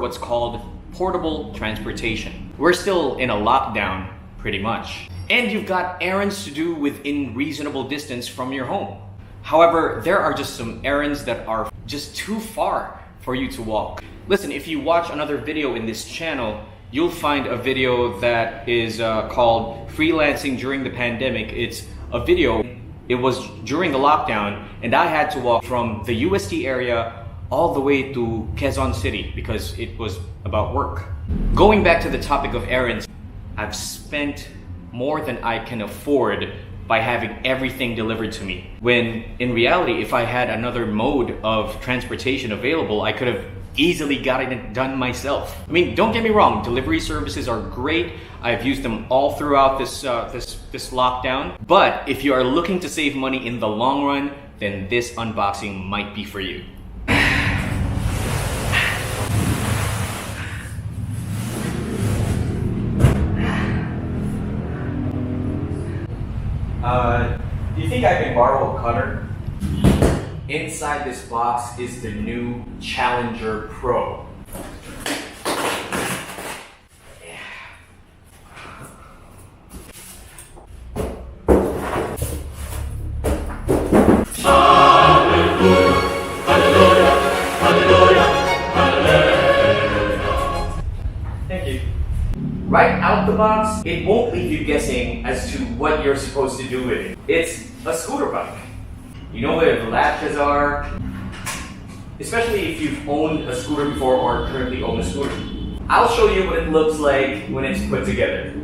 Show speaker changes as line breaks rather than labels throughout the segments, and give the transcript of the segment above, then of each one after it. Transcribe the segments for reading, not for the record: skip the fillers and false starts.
what's called portable transportation. We're still in a lockdown, pretty much. And you've got errands to do within reasonable distance from your home. However, there are just some errands that are just too far for you to walk. Listen, if you watch another video in this channel, you'll find a video that is called Freelancing During the Pandemic. It's a video, it was during the lockdown, and I had to walk from the UST area all the way to Quezon City because it was about work. Going back to the topic of errands, I've spent more than I can afford by having everything delivered to me. When in reality, if I had another mode of transportation available, I could have easily gotten it done myself. I mean, don't get me wrong, delivery services are great. I've used them all throughout this lockdown. But if you are looking to save money in the long run, then this unboxing might be for you. Do you think I can borrow a cutter? Inside this box is the new Challenger Pro. Thank you. Right out the box, it won't leave you guessing as to what you're supposed to do with it. It's a scooter bike. You know where the latches are, especially if you've owned a scooter before or currently own a scooter. I'll show you what it looks like when it's put together.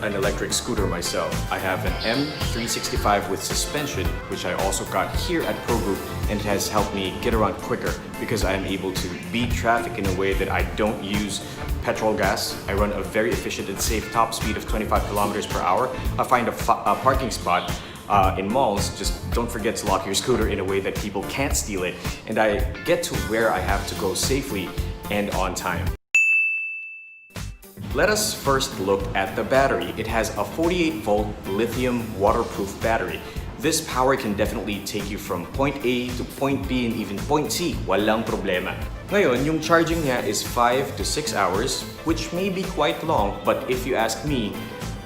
An electric scooter myself. I have an M365 with suspension, which I also got here at Pro Group, and it has helped me get around quicker because I am able to beat traffic in a way that I don't use petrol gas. I run a very efficient and safe top speed of 25 kilometers per hour. I find a parking spot in malls. Just don't forget to lock your scooter in a way that people can't steal it, and I get to where I have to go safely and on time. Let us first look at the battery. It has a 48-volt lithium waterproof battery. This power can definitely take you from point A to point B and even point C. Walang problema. Ngayon, yung charging niya is 5 to 6 hours, which may be quite long, but if you ask me,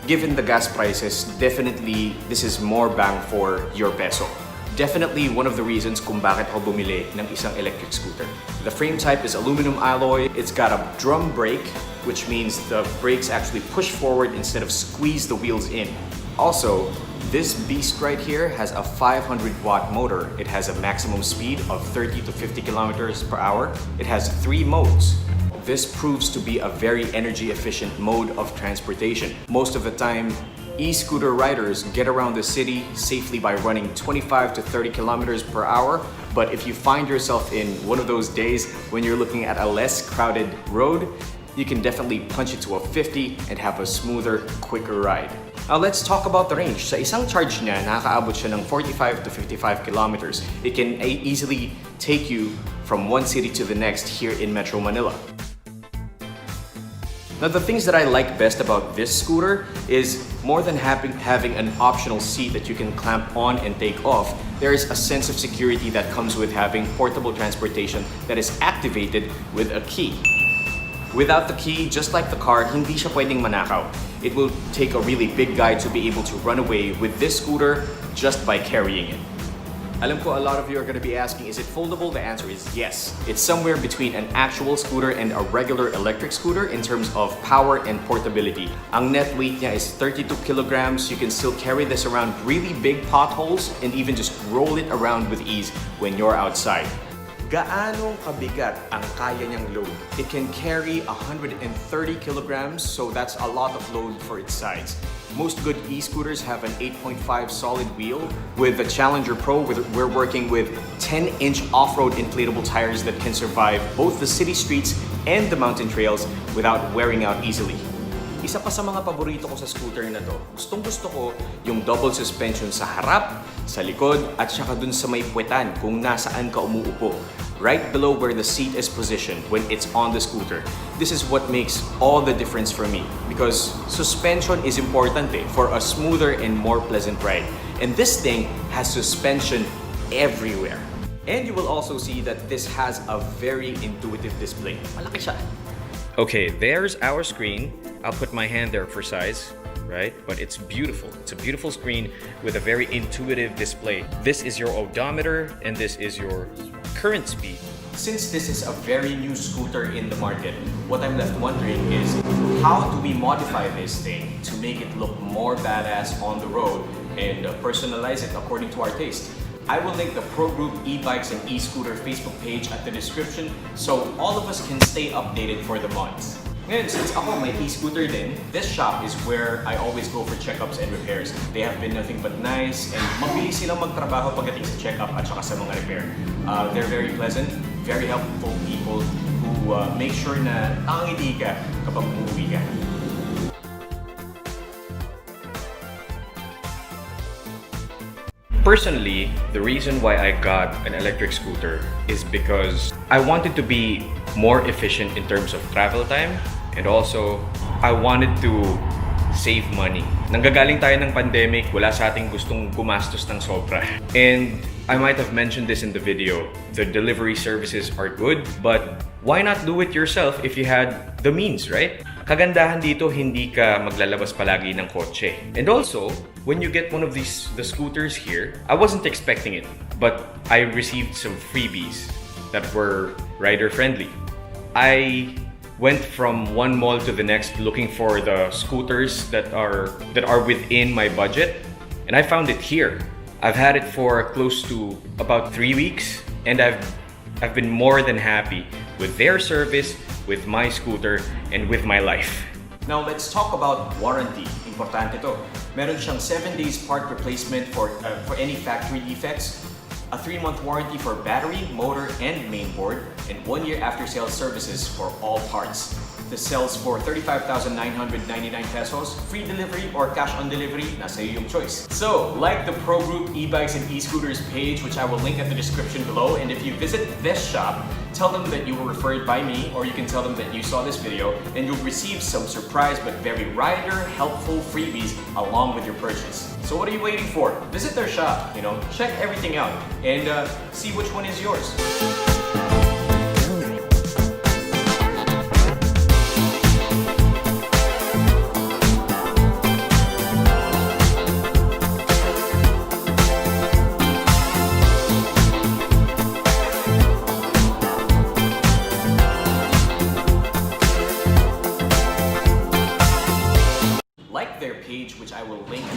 given the gas prices, definitely this is more bang for your peso. Definitely one of the reasons kung bakit ako bumili ng isang electric scooter. The frame type is aluminum alloy. It's got a drum brake, which means the brakes actually push forward instead of squeeze the wheels in. Also, this beast right here has a 500-watt motor. It has a maximum speed of 30 to 50 kilometers per hour. It has 3 modes. This proves to be a very energy-efficient mode of transportation. Most of the time, e-scooter riders get around the city safely by running 25 to 30 kilometers per hour. But if you find yourself in one of those days when you're looking at a less crowded road, you can definitely punch it to a 50 and have a smoother, quicker ride. Now let's talk about the range. Sa isang charge niya, nakakaabot siya ng 45 to 55 kilometers. It can easily take you from one city to the next here in Metro Manila. Now the things that I like best about this scooter is more than having an optional seat that you can clamp on and take off, there is a sense of security that comes with having portable transportation that is activated with a key. Without the key, just like the car, hindi siya pwedeng manakaw. It will take a really big guy to be able to run away with this scooter just by carrying it. Alam ko a lot of you are going to be asking, is it foldable? The answer is yes. It's somewhere between an actual scooter and a regular electric scooter in terms of power and portability. Ang net weight niya is 32 kilograms. You can still carry this around really big potholes and even just roll it around with ease when you're outside. Gaano kabigat ang kaya niyang load? It can carry 130 kilograms, so that's a lot of load for its size. Most good e-scooters have an 8.5 solid wheel. With the Challenger Pro, we're working with 10-inch off-road inflatable tires that can survive both the city streets and the mountain trails without wearing out easily. Isa pa sa mga paborito ko sa scooter na to, gustong gusto ko yung double suspension sa harap, sa likod, at saka dun sa may puwetan kung nasaan ka umuupo. Right below where the seat is positioned when it's on the scooter. This is what makes all the difference for me because suspension is important for a smoother and more pleasant ride. And this thing has suspension everywhere. And you will also see that this has a very intuitive display. Malaki siya. Okay, there's our screen. I'll put my hand there for size, right? But it's beautiful. It's a beautiful screen with a very intuitive display. This is your odometer and this is your current speed. Since this is a very new scooter in the market, what I'm left wondering is how do we modify this thing to make it look more badass on the road and personalize it according to our taste? I will link the Pro Group e-bikes and e-scooter Facebook page at the description so all of us can stay updated for the mods. Ngayon, since ako may e-scooter din, this shop is where I always go for checkups and repairs. They have been nothing but nice and mabilis silang magtrabaho pagdating sa checkup at saka sa mga repair. They're very pleasant, very helpful people who make sure na tangiti ka kapag umuwi ka. Personally, the reason why I got an electric scooter is because I wanted to be more efficient in terms of travel time and also I wanted to save money. Nanggagaling tayo ng pandemic, wala sa ating gustong gumastos ng sobra. And I might have mentioned this in the video, the delivery services are good, but why not do it yourself if you had the means, right? Kagandahan dito, hindi ka maglalabas palagi ng kotse. And also, when you get one of the scooters here, I wasn't expecting it, but I received some freebies that were rider-friendly. I went from one mall to the next looking for the scooters that are within my budget, and I found it here. I've had it for close to about 3 weeks, and I've been more than happy with their service, with my scooter, and with my life. Now let's talk about warranty. Importante to. Meron siyang 7 days part replacement for any factory defects, a 3-month warranty for battery, motor, and mainboard, and 1 year after-sales services for all parts. This sells for 35,999 pesos, free delivery or cash on delivery, nasa iyo yung choice. So, like the Pro Group e-bikes and e-scooters page, which I will link at the description below, and if you visit this shop, tell them that you were referred by me, or you can tell them that you saw this video, and you'll receive some surprise but very rider-helpful freebies along with your purchase. So what are you waiting for? Visit their shop, check everything out, and see which one is yours. Like their page, which I will link.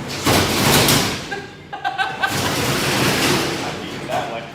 I'll leave that one.